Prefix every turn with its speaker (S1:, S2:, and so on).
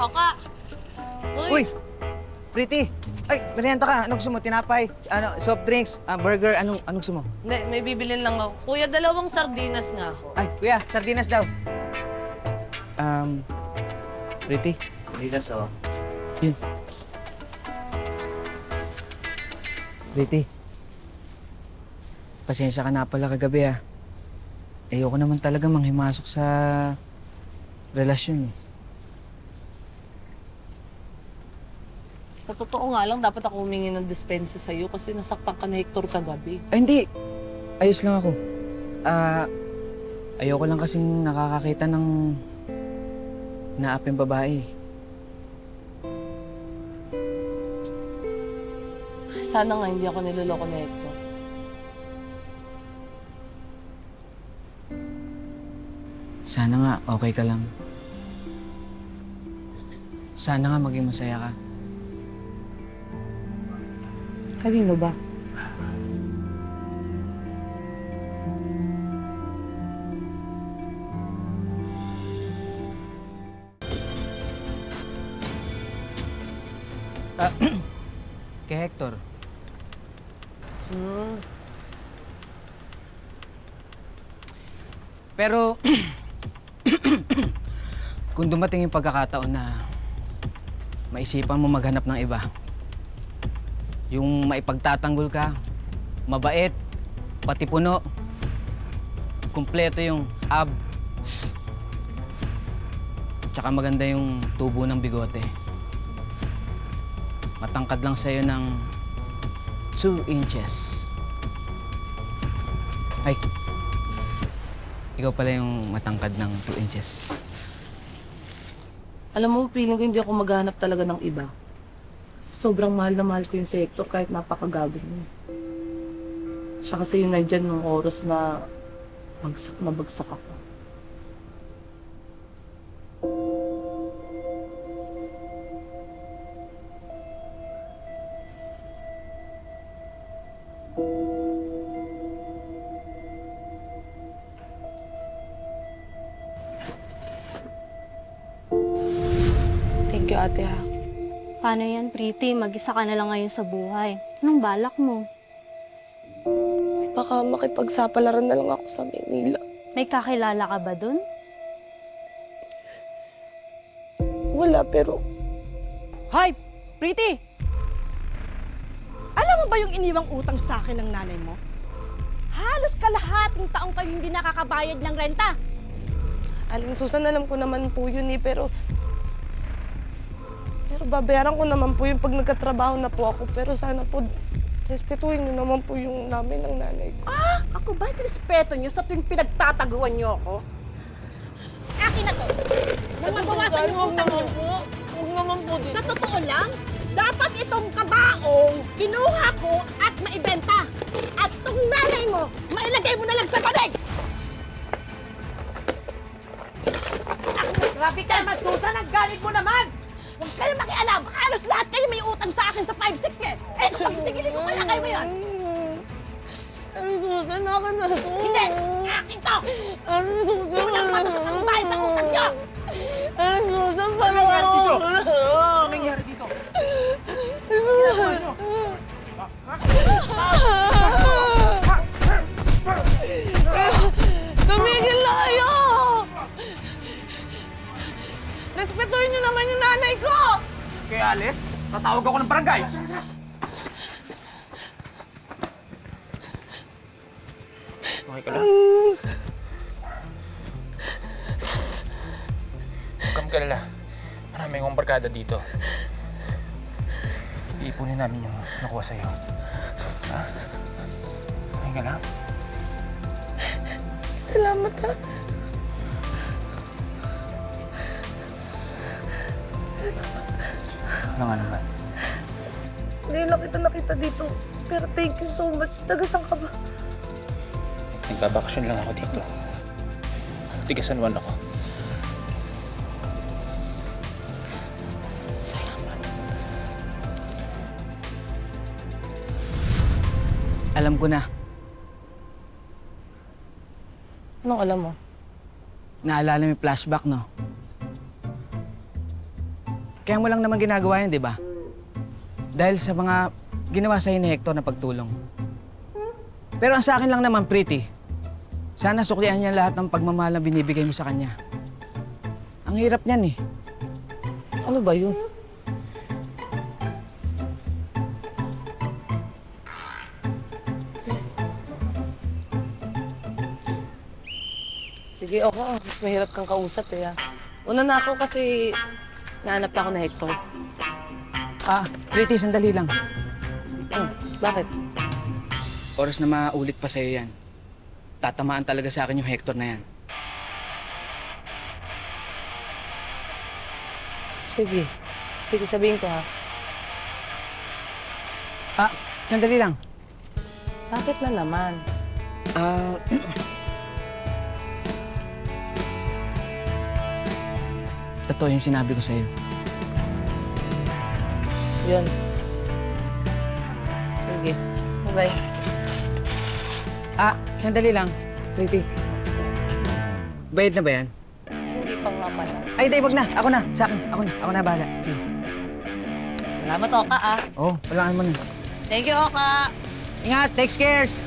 S1: Paka!
S2: Uy! Pretty! Ay, merienda ka. Anong gusto mo? Tinapay? Ano, soft drinks? Burger? Anong gusto mo?
S1: Hindi, may bibilin lang ako. Kuya, 2 sardinas nga ako.
S2: Ay, kuya, sardinas daw. Pretty?
S3: Sardinas, oh.
S2: Yun. Pretty. Pasensya ka na pala kagabi, ah. Ayoko naman talaga manghimasok sa relasyon, eh.
S1: Sa totoo nga lang, dapat ako humingi ng dispensa sa'yo kasi nasaktan ka na Hector kagabi.
S2: Ay, hindi. Ayos lang ako. Ayoko lang kasing nakakakita ng naaping babae.
S1: Sana nga hindi ako niloloko ni Hector.
S2: Sana nga okay ka lang. Sana nga maging masaya ka.
S1: Kanino ba?
S2: Kay Hector. Pero, kung dumating yung pagkakataon na maisipan mo maghanap ng iba, yung maipagtatanggol ka, mabait, pati puno, kumpleto yung abs, tsaka maganda yung tubo ng bigote. Matangkad lang sa'yo ng 2 inches. Ay, ikaw pala yung matangkad ng 2 inches.
S1: Alam mo, feeling ko hindi ako maghanap talaga ng iba. Sobrang mahal na mahal ko yung si Hector kahit napakagago niya. Siya kasi yung nandyan nung oras na bagsak ako. Thank you, ate, ha.
S4: Paano yan, Pretty? Mag-isa ka na lang ngayon sa buhay. Anong balak mo?
S5: Baka makipagsapalaran na lang ako sa Manila.
S4: May kakilala ka ba dun?
S5: Wala, pero
S6: Hoy, Pretty! Alam mo ba yung iniwang utang sa akin ng nanay mo? Halos kalahating taong kayo hindi nakakabayad ng renta.
S5: Aling Susan, alam ko naman po yun pero babayaran ko naman po yung pag nagkatrabaho na po ako. Pero sana po, respetuhin niyo naman po yung namin ng nanay ko.
S6: Ah, ako ba respeto niyo sa tuwing pinagtataguan niyo ako? Akin na to! Nang mabawasan yung utang niyo.
S5: Huwag naman po dito.
S6: Sa totoo lang, dapat itong kabaong kinuha ko at maibenta. At tong nanay mo, mailagay mo na lang sa panig! Grabe ka, Masusan! Ang galit mo naman! Huwag kayo makialam! Halos lahat kayo may utang sa akin sa 5-6 eh! Eh, pagsigilin ko kaya kayo ngayon!
S5: Aling Susan, akin na to.
S6: Hindi! Akin to!
S5: Aling Susan,
S6: Unang matutok ang bayad sa utang niyo!
S5: Aling Susan, parang ako.
S3: Ano nangyari dito?
S5: Tumigil na kayo! Respetuhin niyo naman yung nanay ko!
S3: Kaya Alice, tatawag ako ng barangay. Okay ka lang? Huwag kang kalala. Marami akong barkada dito. Iipunin namin yung nakuha sa'yo. Ha? Okay ka lang?
S5: Salamat, ha?
S3: Ano nga naman?
S5: Ngayon lang kita nakita dito. Pero thank you so much. Taga-saan ka ba?
S3: Nagbabakasyon lang ako dito. Tiga San Juan ako.
S5: Salamat.
S2: Alam ko na.
S1: Anong alam mo?
S2: Naalala mo yung flashback, no? Kaya mo lang naman ginagawa yun, di ba? Dahil sa mga ginawa sa'yo ni Hector na pagtulong. Pero ang sa akin lang naman, Pretty, sana suklian niya lahat ng pagmamahal na binibigay mo sa kanya. Ang hirap niyan eh.
S1: Ano ba yun? Sige, okay. Mas mahirap kang kausap eh. Una na ako kasi nahanap na ako na Hector.
S2: Pretty, sandali lang.
S1: Oh, bakit?
S2: Oras na maulit pa sa'yo yan. Tatamaan talaga sa akin yung Hector na yan.
S1: Sige. Sige, sabihin ko ha.
S2: Sandali lang.
S1: Bakit na naman?
S2: Totoo yung sinabi ko sa'yo.
S1: Yun. Sige. Bye-bye.
S2: Sandali lang. Pretty. Bayad na ba yan?
S1: Hindi pa nga pala.
S2: Ay, di, wag na. Ako na. Sa akin. Ako na bahala. Sige.
S1: Salamat, Oka ah.
S2: Oh, walaan mo na.
S1: Thank you, Oka.
S2: Ingat. Take cares.